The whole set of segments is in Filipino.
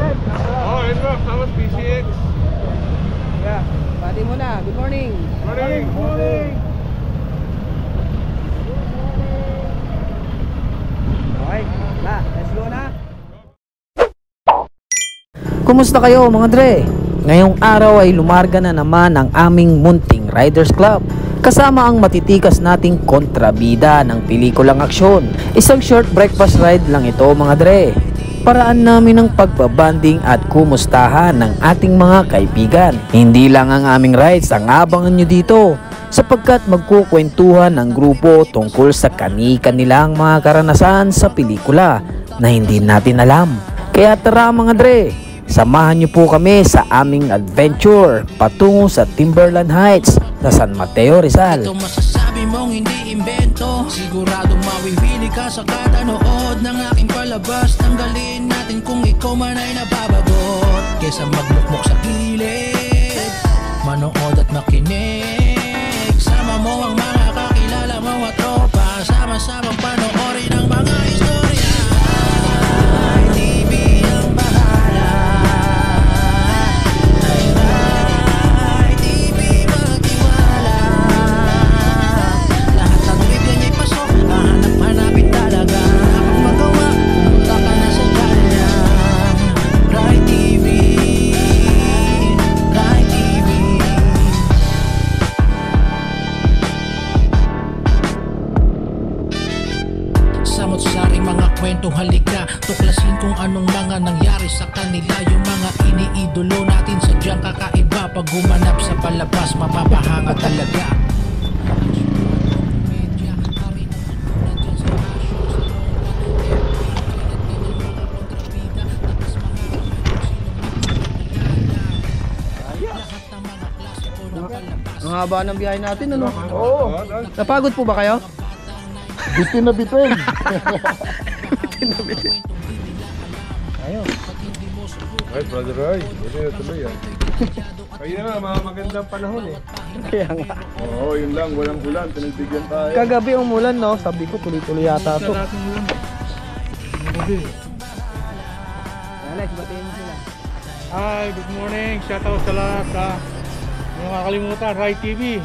Oh, yun ba? Kamas PCX. Yeah, pati mo na. Good morning. Morning. Morning. Okay, let's go na. Kumusta kayo mga dre? Ngayong araw ay lumarga na naman ang aming munting Riders Club kasama ang matitikas nating kontrabida ng pelikulang aksyon. Isang short breakfast ride lang ito mga dre. Paraan namin ng pagbabanding at kumustahan ng ating mga kaibigan. Hindi lang ang aming rides ang abangan nyo dito sapagkat magkukwentuhan ng grupo tungkol sa kani-kanilang mga karanasan sa pelikula na hindi natin alam. Kaya tara mga dre, samahan niyo po kami sa aming adventure patungo sa Timberland Heights sa San Mateo, Rizal. Ito masasabi mong hindi imbento, siguradong mawibili ka sa kada nood ng aking palabas. Tanggalin natin kung ikaw man ay nababagot, kesa magmukmok sa gilid, manood at makinig. Sama mo ang mga kakilala mo at tropa, sama-samang panoorin ang mga istorya. TV ang bahala. Samot-saring mga kwento, halika tuklasin kung anong mga nangyari sa kanila. Yung mga iniidolo natin sadyang kakaiba. Pag humanap sa palabas, mapapahanga talaga. Ang haba ng biyahe natin, ano? Oo. Napagod po ba kayo? Bitin na bitin. Ayun. Ay, brother Roy. Hindi na tuloy yan. Kaya nga, mga magandang panahon eh. Kaya nga. Oo, yun lang. Walang ulan. Pinagbigyan tayo. Kagabi umulan, no? Sabi ko, tuloy-tuloy yata to. Alex, batiin mo sila. Hi, good morning. Shoutout sa lahat. Hindi mo makakalimutan, Rai TV.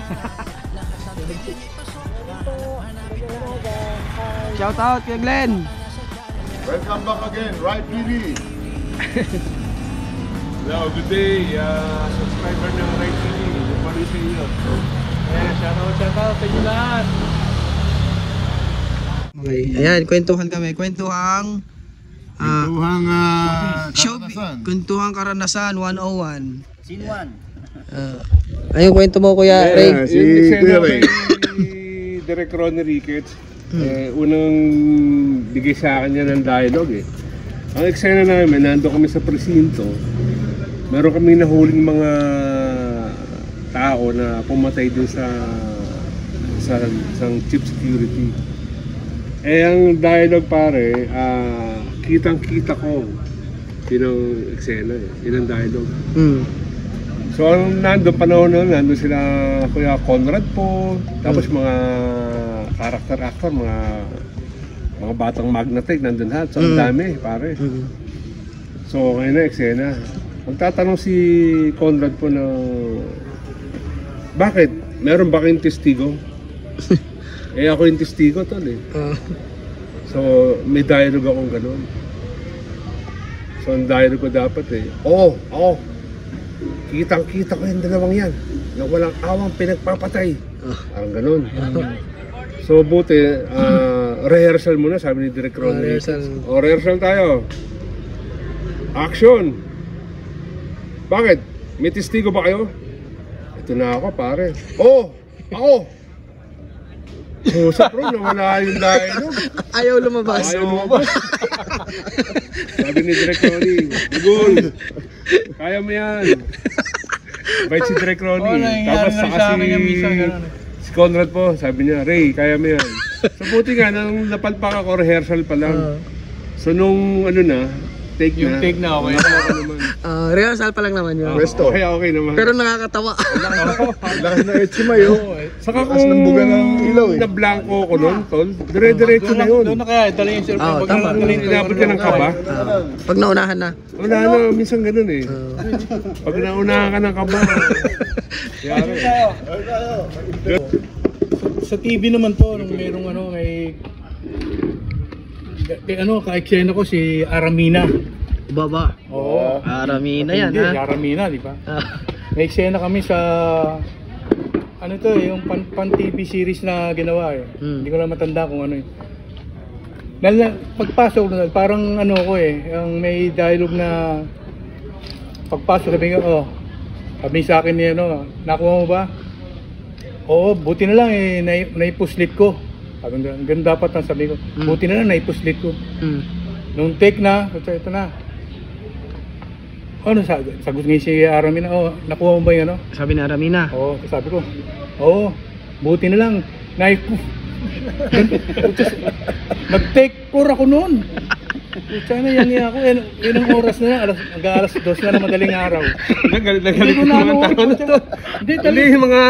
Shout out kay Glenn. Welcome back again, Right TV. Hello, good day. Subscriber ng Right TV. Good morning sa iyo. Shoutout sa inyo lahat. Okay, ayan, kwentuhan kami. Kwentuhang Tuhang Kwentuhang karanasan 101. Scene 1. Ayun, kwento mo Kuya Ray. Si Kuya Ray. Direk Ronnie Ricketts. Unang bigay sa akin niya ng dialogue eh. Ang eksena namin, nando kami sa presinto. Meron kami nahuling mga tao na pumatay din sa isang chief security. Ang dialogue pare, kitang-kita ko sinong eksena eh, sinong dialogue. So nandun panahon na nandun sila Kuya Conrad po, tapos mga character actor, mga batang magnatike nandun lahat. So ang dami pare. So ngayon na eksena. Magtatanong si Conrad po na bakit? Meron ba kayong testigo? Ako yung testigo tol eh. So may dialogue akong ganun. So ang dialogue ko dapat eh, Oo. Kitang-kita ko yung dalawang yan na walang awang pinagpapatay. Parang ganun. So buti, rehearsal muna, sabi ni Direk Ronnie. Rehearsal tayo. Action! Bakit? May testigo ba kayo? Ito na ako pare. Ako! Sa bro, nawala yung dialogue. Ayaw lumabas. Sabi ni Direk Ronnie, Bugol, kaya mo yan. Bait si Direk Ronnie. Tapos saka si Conrad po, sabi niya, Ray, kaya mo yan. So buti nga, nung napalpak ako, rehearsal pa lang. So nung take Yung na. take na, okay. Rehearsal pa lang naman yun. Pwesto. Okay naman. Pero nakakatawa. Lakas na Echimay, oh. Saka Lakas ng buga ng ilaw, eh. na blanco ko nun, tol, dire-diretso na yun. Doon na kaya, dala yung cellphone. Oo, Pag tama. Inabot ka ng kaba. Pag naunahan na. Wala na, minsan ganun eh. Pag naunahan ka ng kaba. Yari. Sa TV naman to, nung merong ano, ka-eksena ko si Aramina. Baba. Oo. Arami na yan, Hindi, si ha? Aramina, di ba? May eksena kami sa ano to eh, yung pan TV series na ginawa eh. Hindi ko lang matanda kung ano eh. Pagpasok na, parang ano ko eh, yung may dialogue na pagpasok sabi ko, sabi sa akin ni ano, nakuha mo ba? Oo, buti na lang eh, naipuslit ko. Sabi ko, ganun dapat ang sabi ko. Buti na lang, naipuslit ko. Nung take na, ito na. Ano, sagot nga si Aramina, nakuha mo ba yung ano? Sabi ni Aramina. Oo, sabi ko, buti na lang, nag-take 4 ako noon. Sana yan ako, ilang oras na lang, alas 2 na ng madaling araw. Nagalit Hindi ko na naman tao na to. Hindi, yung mga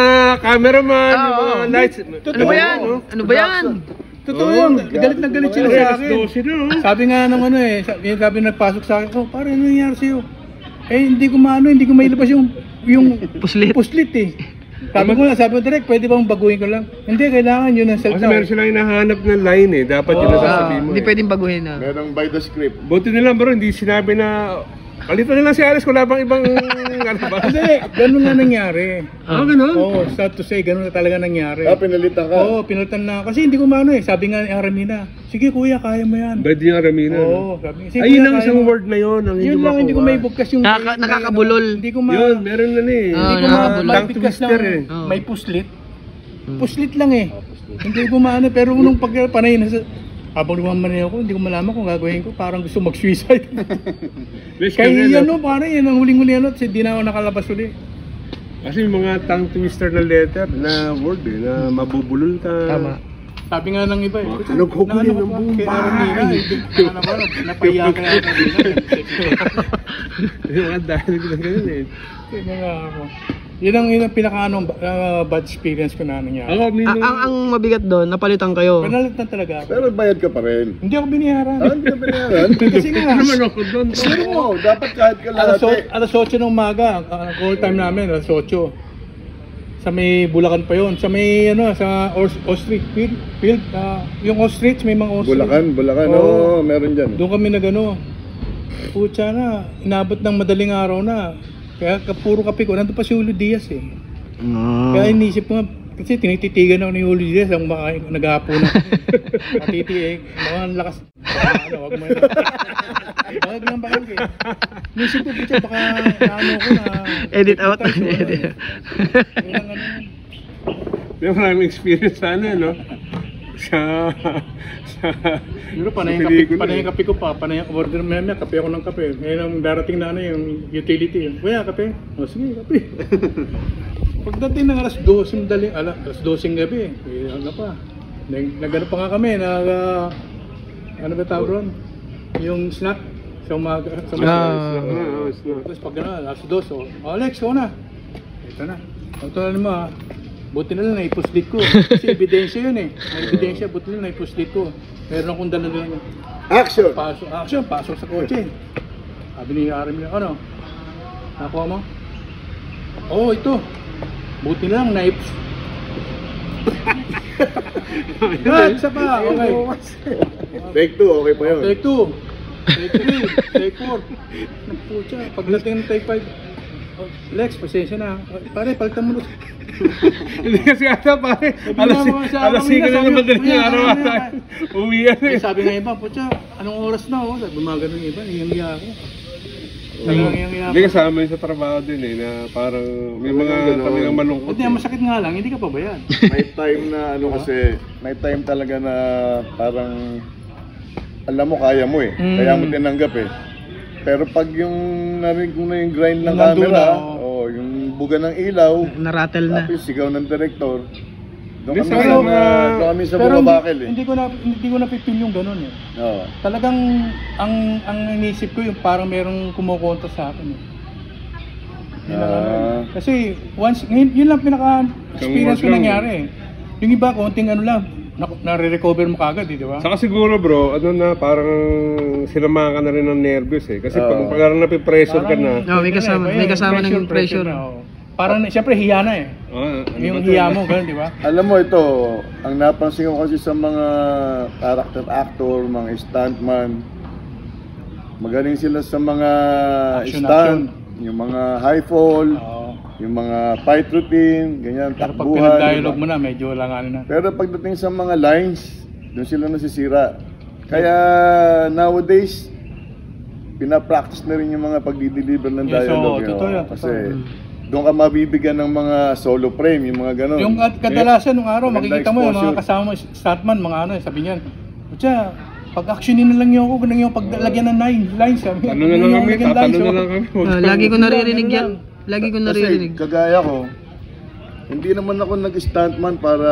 cameraman, yung mga lights. Ano ba yan? Ano ba yan? Totoo yun, galit na galit sila sa akin. Alas 12 na, Sabi nga nung ano eh, sabi nagpasok sa akin, pare ano nangyari sa'yo? Hindi ko mailabas yung puslit eh. Sabi ko direct, pwede bang baguhin ko lang? Hindi, kailangan yun ang Kasi self-taught. meron silang hinahanap ng line eh. Dapat yun ang sasabihin mo. Hindi eh. pwedeng baguhin na. Merong by the script. Buti nila bro, hindi sinabi na palitan na lang si Alice kung wala bang ibang ano ba? Hindi, ganun nga nangyari. Ganun? Oo, sad to say, ganun na talaga nangyari. Pinalitan ka. Oo, pinalitan na. Kasi hindi ko maano eh. Sabi nga ni Aramina, sige kuya, kaya mo yan. Bad yung Aramina. Oo, sabi niya, Ay, yun ang isang word na yun. Ang Yun lang, hindi ko may bugkas yung... Nakakabulol. Hindi ko Yun, meron na eh. Hindi ko nakakabulol. mabigkas Tongue twister ng eh. may puslit. Puslit lang eh. Hindi ko maano, pero nung pagpanay na sa... Habang lumamanay ako, hindi ko malaman kung gagawin ko. Parang gusto mag-suicide. Kaya yan no, parang yan ang huling-huli ano, hindi na ako nakalabas uli. Kasi yung mga tongue twister na letter, na word eh, na mabubulol ka. Tama. Sabi nga ng iba eh. Naghuhuli ng buong bahay. Napahiya ka na. Yung mga dahil na ganun eh. Kaya nga ako. Yun ang pinaka bad experience ko na nangyari. Ako, Ang mabigat doon, napalitan kayo. Panalit na talaga ako. Pero bayad ka pa rin. Hindi ako biniharan. Hindi ka binayaran. Kasi nga, naman ako doon. Pero mo, dapat kahit ka lahat alas 8 ng umaga, ang call time namin, alas 8. Sa may Bulacan pa yon, sa may ano, sa Ostrich Field, yung Ostrich, may mga Ostrich. Bulacan, Oo. meron dyan. Doon kami nagano. Putya na, inabot ng madaling araw na. Kaya puro kape ko, nandun pa si Julio Diaz eh. Kaya inisip ko nga, kasi tinititigan ako ni Julio Diaz ang naghapo na. Matiti eh, mga lakas. Wag mo na. Wag lang ba kayo? Inisip ko, putya, baka ano ko na. Edit out. May maraming experience sa ano, no? Sa Pero panay yung kape ko pa, panay yung order mo yan, kape ako ng kape. Ngayon ang darating na ano yung utility. Kuya, kape? O sige, kape. Pagdating ng alas 12 gabi, ano pa. Nagano pa nga kami, ano ba tawag ron? Yung snack sa umaga. Tapos pag alas 2, Alex, na. Ito na. Ito na mo ha. Buti na lang naipuslit ko. Kasi ebidensya yun eh. May ebidensya, buti na lang naipuslit ko. Meron akong dala lang. Action! Pasok sa kotse. Sabi ni Aramina, ano? Nakuha mo? Oo, ito. Buti na lang isa pa, okay. Take 2, okay pa yun. Take 2. Take 3. Take 4. Pucha, pagdating ng take 5. Lex, pasensya na. Pare, palitan mo na. Hindi kasi ata pare, alas 5 na naman din yung araw ata. Uwi yan eh. Sabi nga iba, pucha, anong oras na oh? Sabi mga ganun iba, niyang-iya ako. Hindi kasama yun sa trabaho din eh, na parang may mga talagang malungkot. Hindi, masakit nga lang, hindi ka pa ba yan? May time na ano kasi, may time talaga na parang alam mo kaya mo eh. Kaya mo tinanggap eh. Pero pag yung narinig mo na yung grind ng camera, yung buga ng ilaw, Naratel na. tapos sigaw ng director, Doon kami Pero, doon kami sa pero bumabakil eh. hindi ko na pipil yung ganun eh. Oo. Talagang ang inisip ko yung parang merong kumukontra sa akin eh. Yun lang ano. Kasi once, yun lang pinaka-experience ko Isang word lang nangyari eh. Yung iba, konting ano lang, nare-recover mo kagad eh, di ba? Saka siguro bro, ano na, parang sinamahan ka na rin ng nervous eh. Kasi pag parang napipressure ka na, may kasama ng pressure. Parang, siyempre, hiya na eh. ano Yung ba to? hiya mo, gano'n, di ba? Alam mo ito, ang napansin ko kasi sa mga character actor, mga stuntman, magaling sila sa mga Action. stunt, yung mga high fall, Oo. yung mga fight routine, ganyan, Pero pag takbuhan. pinag-dialogue diba? mo na, medyo langanin na. Pero pagdating sa mga lines, doon sila nasisira. Kaya nowadays, pinapractice na rin yung mga pagdi-deliver ng Yes, dialogue. oo, totoo yan, Kasi totoo. doon ka mabibigyan ng mga solo frame, yung mga ganon. Yung kadalasan nung araw, Maganda makikita mo yung mga exposure. kasama mo, stuntman, mga ano, sabi niyan, Kutya, pag-actionin na lang niyo ako, ganun yung paglagyan ng lines, sabi niya. Ano na lang kami, tatalo na lang kami. Lagi ko naririnig yan. Lagi ko naririnig. Kasi kagaya ko, hindi naman ako nag-stuntman para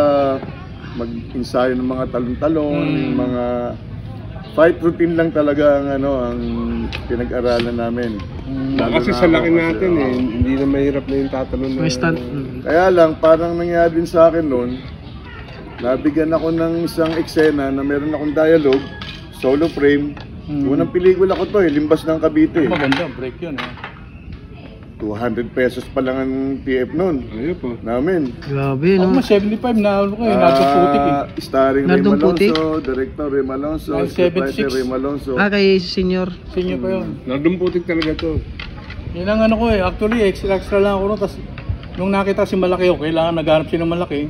mag-ensayo ng mga talon-talon, yung mga fight routine lang talaga ang ano ang pinag-aralan namin. Lalo Kasi na sa ako laki kasi, natin eh, hindi na mahirap na yung tatalon na. May stunt. Kaya lang, parang nangyari din sa akin noon, nabigyan ako ng isang eksena na meron akong dialogue, solo frame. Unang pelikula ko to eh, Limbas ng Cavite. Maganda, break yun eh. 200 pesos pa lang ang TF noon Ayun po. namin. Grabe, Ako no? mas 75 na ano ko eh, nasa putik eh. Starring Rem Nardong Putik? Alonso, director Rem Alonso, Ay, scriptwriter 76. Rem Alonso. Kay senior. Senior pa yun. Nardumputik talaga to. Yun ang ano ko eh, actually extra lang ako nun, tapos nung nakita si malaki ako, kailangan naghanap siya ng malaki.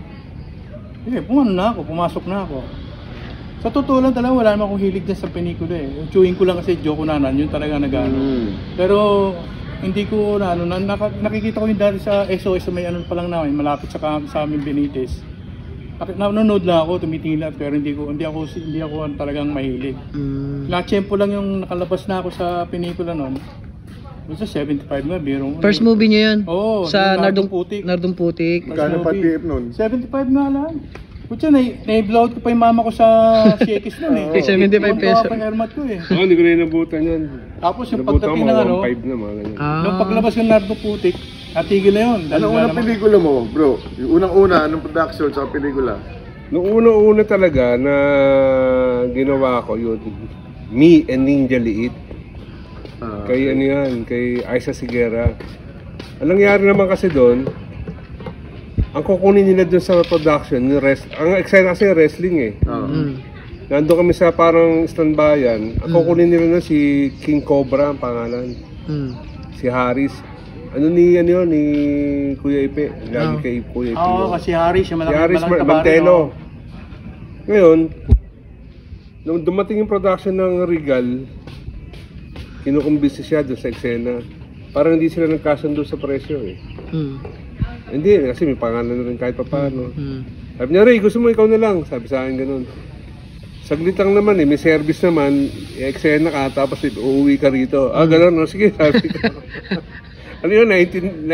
Pumasok na ako. Sa totoo lang talaga, wala naman akong hilig dyan sa pelikula eh. Yung chewing ko lang kasi Joko Nanan, yun talaga nagano. Pero hindi ko nakikita ko yung dati sa SOS may ano pa lang namin, malapit sa amin Benitez. Nanonood lang ako, tumitingin lang, pero hindi ako talagang mahilig. Tiyempo lang yung nakalabas na ako sa pelikula noon. Sa 75 nga, biro. First movie niyo yun? Oo, Sa yung Nardong Putik. Nardong Putik. Magkano pa TF noon? 75 nga lang. Kutya, na-blowout ko pa yung mama ko sa Shakey's nun eh. 75 peso. Ang airmat ko eh. Oo, hindi ko na inabutan yan. Tapos yung Inabutan pagdating ko, ng mga ano, 1.5 na mga ganyan. nung paglabas ng Nardong Putik, natigil na yun. Anong unang pelikula mo, bro? Yung unang-una, anong production sa pelikula? Noong una-una talaga na ginawa ko yun, Me and Ninja Liit. Kay ano yan, kay Aiza Sigera. Ang nangyari naman kasi doon, ang kukunin nila doon sa production, ang eksena kasi wrestling eh. Nandun kami sa parang standbayan, ang kukunin nila na si King Cobra ang pangalan. Si Harris. Ano ni Kuya Ipe, lagi kay Kuya Ipe. Oo, kasi Harris, yung Si Harris malaki Mantelo. Ngayon, nung dumating yung production ng Regal, kinukumbisi siya doon sa eksena. Parang hindi sila nagkasundo sa presyo eh. Hindi, kasi may pangalan na rin kahit pa paano. Sabi niya, Ray, gusto mo ikaw na lang. Sabi sa akin ganun. Saglit lang naman eh, may service naman, eksena ka, tapos uuwi ka rito. Ganun, no? Sige, sabi ko. Ano yun, 1987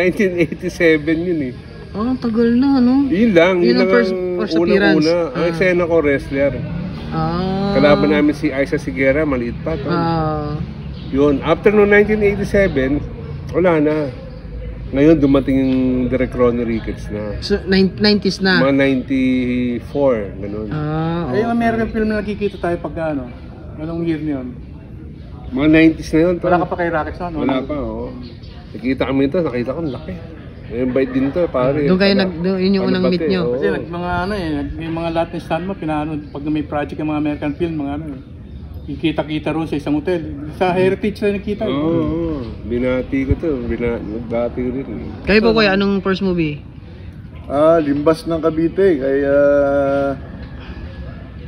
yun eh. Oh, tagal na, no? Yun lang, Yun yun ang lang first ang appearance. una-una. Ang eksena ko, wrestler. Kalaban namin si Aiza Sigera, maliit pa. Yun, after no 1987, wala na. Ngayon dumating yung Direk Ronnie Ricketts na. So, 90s na? Mga 94, ganun. Kaya yung American film na nakikita tayo pag ano, anong year na yun? Mga 90s na yun. Wala ka pa kay Rockets no? Wala pa, oo. Nakita kami ito, nakita ko, laki. Yung bite din to, pare. Doon kayo yun yung unang meet nyo? Kasi mga ano eh, may mga lahat ng stand mo, pinaano, pag may project ng mga American film, mga ano eh. Kita-kita roon sa isang hotel. Sa Heritage na nakita. Oo, binati ko to. Binati ko rin. Kayo po kuya, anong first movie? Limbas ng Cavite kay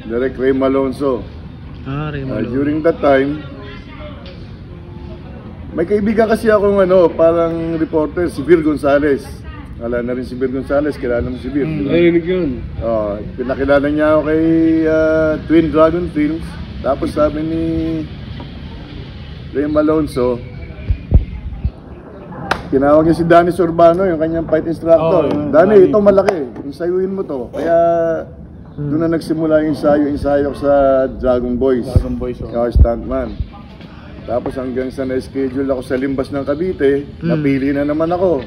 Direk Rem Alonso. Raymond. During that time, may kaibigan kasi akong parang reporter, si Bir Gonzales. Wala na rin si Bir Gonzales, kilala mo si Bir. Narinig yun. Pinakilala niya ako kay Twin Dragon Films. Tapos sabi ni Rem Alonso, Tinawag niya si Danny Sorbano, yung kanyang fight instructor. Danny, ito malaki. Insayuin mo to. Kaya doon na nagsimula yung ensayo ko sa Dragon Boys. Dragon Boys, stuntman. Tapos hanggang sa na-schedule ako sa Limbas ng Cavite, napili na naman ako.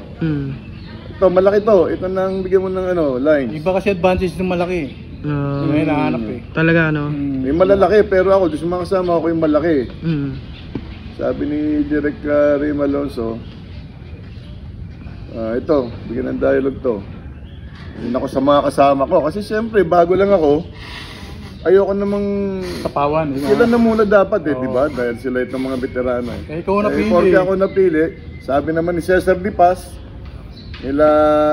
Ito, malaki to. Ito nang bigyan mo ng lines. Iba kasi advantage ng malaki. Yung hinahanap Talaga, no? May malalaki, pero ako, doon sa mga kasama ako yung malaki. Sabi ni Direk Ray Malonzo, ito, bigyan ng dialogue to. Yun ako sa mga kasama ko. Kasi siyempre, bago lang ako, ayoko namang tapawan. Sila na muna dapat di ba? Dahil sila itong mga veterano. Ikaw napili. Porque ako napili, sabi naman ni Cesar Di Paz, nila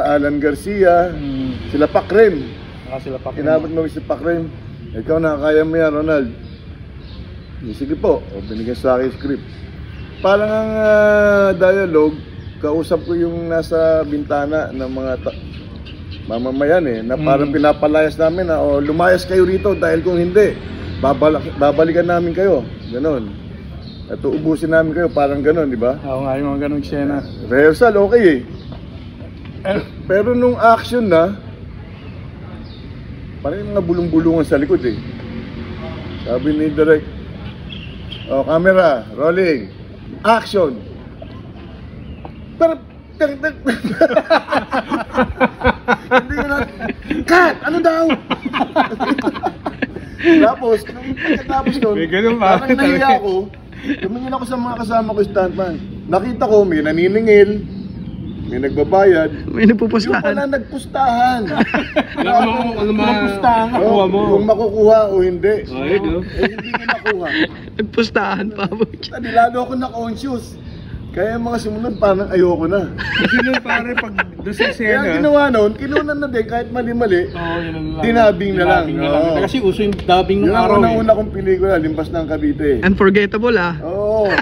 Alan Garcia, sila Pakrim. Sila Pakrim. Inabot mo si Pakrim. Ikaw na, kaya mo yan, Ronald. Sige po, binigyan sa akin yung script. Parang ang dialogue, kausap ko yung nasa bintana ng mga mamamayan na parang pinapalayas namin na lumayas kayo rito dahil kung hindi, babalikan namin kayo. Ganon. At uubusin namin kayo, parang ganon, di ba? Oo nga, yung mga ganong eksena. Rehearsal, okay Pero nung action na, parang yung mga bulong-bulungan sa likod Sabi ni Direk, camera, rolling, action. Pero, hindi ko na, cut! Ano daw? Tapos, nung pagkatapos nun, parang nahiya ako, tumingin ako sa mga kasama ko stuntman. Nakita ko, may naniningil, may nagbabayad, May nagpupustahan. yung pala nagpustahan. Pustahan ka, kuha mo. Kung makukuha o hindi. Hindi ko nakuha. Nagpustahan pa. Lalo ako na-conscious. Kaya yung mga sumunod, parang ayoko na. Kasi nun pare, pag doon sa Kaya ang eksena, ginawa noon, kinunan na din, kahit mali-mali, dinabing na lang. Kasi uso yung dubbing ng Yun ang araw unang-una kong pelikula, Limbas ng Cavite. Unforgettable, Oo.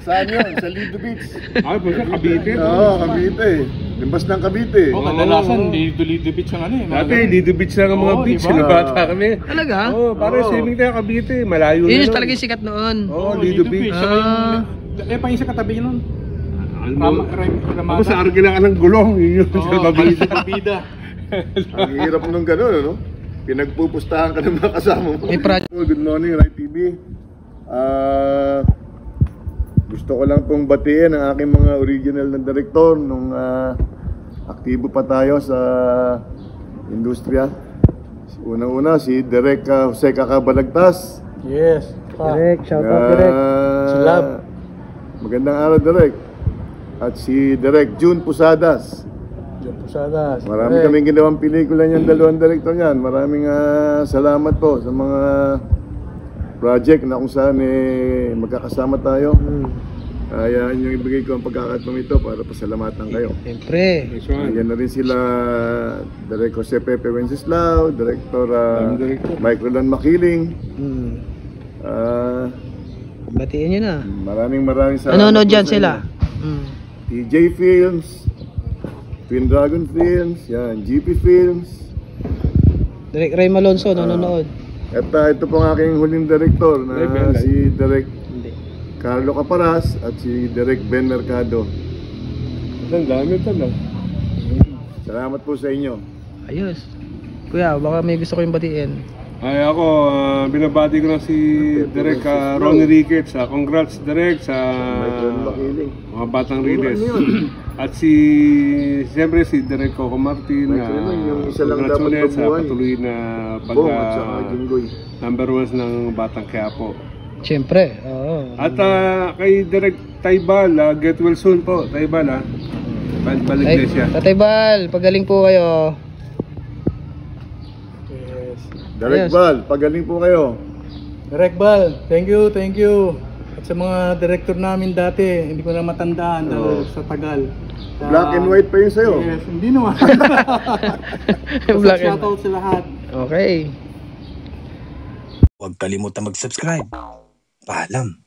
Saan yun? Sa Lido Beach. ay, pagka Cavite. Oo, Cavite. Limbas ng Cavite. Kadalasan, Lido Beach ang Dati, Lido Beach lang ang mga beach, diba? bata kami. Talaga? Pare, swimming tayo Cavite, malayo na Yun nun. talaga yung sikat noon. Lido Beach. Pang isa katabi nun. Ako sa Argila ka ng gulong, yun yung sa Babida. Ang hirap nung gano'n, ano? Pinagpupustahan ka ng mga kasama mo. Good morning, Rai TV. Gusto ko lang pong batiin ang aking mga original na direktor nung aktibo pa tayo sa industriya. Unang-una, si Direk Jose Cacabalagtas. Yes. Direk, shout out Direk. Love. Magandang araw, Direk. At si Direk June Pusadas. Marami kaming ginawang pelikula niyan, dalawang director niyan. Maraming salamat po sa mga project na kung saan magkakasama tayo. Kaya yung ibigay ko ang pagkakataon ito para pasalamatan kayo. Siyempre. Ayan na rin sila Direk Jose Pepe Wenceslao, Director Mike Roland Makiling. Batiin nyo na. Maraming salamat. Nanonood dyan sila. TJ Films, Twin Dragon Films, yan, GP Films. Direk Ray Malonzo, nanonood. At ito po ang aking huling director na si Direk Carlo Caparas at si Direk Ben Mercado. Ang dami ito lang. Salamat po sa inyo. Ayos. Kuya, baka may gusto kayong batiin. Ay ako, binabati ko na si Direk Ronnie Ricketts. Congrats Direk sa mga batang readers. At siyempre si Direk Coco Martin. Congrats ulit sa patuloy na number 1 ng Batang Quiapo. Siyempre, oo. At kay Direk Taybal, get well soon po. Taybal balik siya. Tatay Bal, pagaling po kayo. Direk Bal, pagaling po kayo. Direk Bal, thank you. At sa mga director namin dati, hindi ko na matandaan dahil sa tagal. Black and white pa yun sa'yo. Yes, hindi naman. Black and Shoutout sa lahat. Okay. Huwag kalimutan mag-subscribe. Paalam.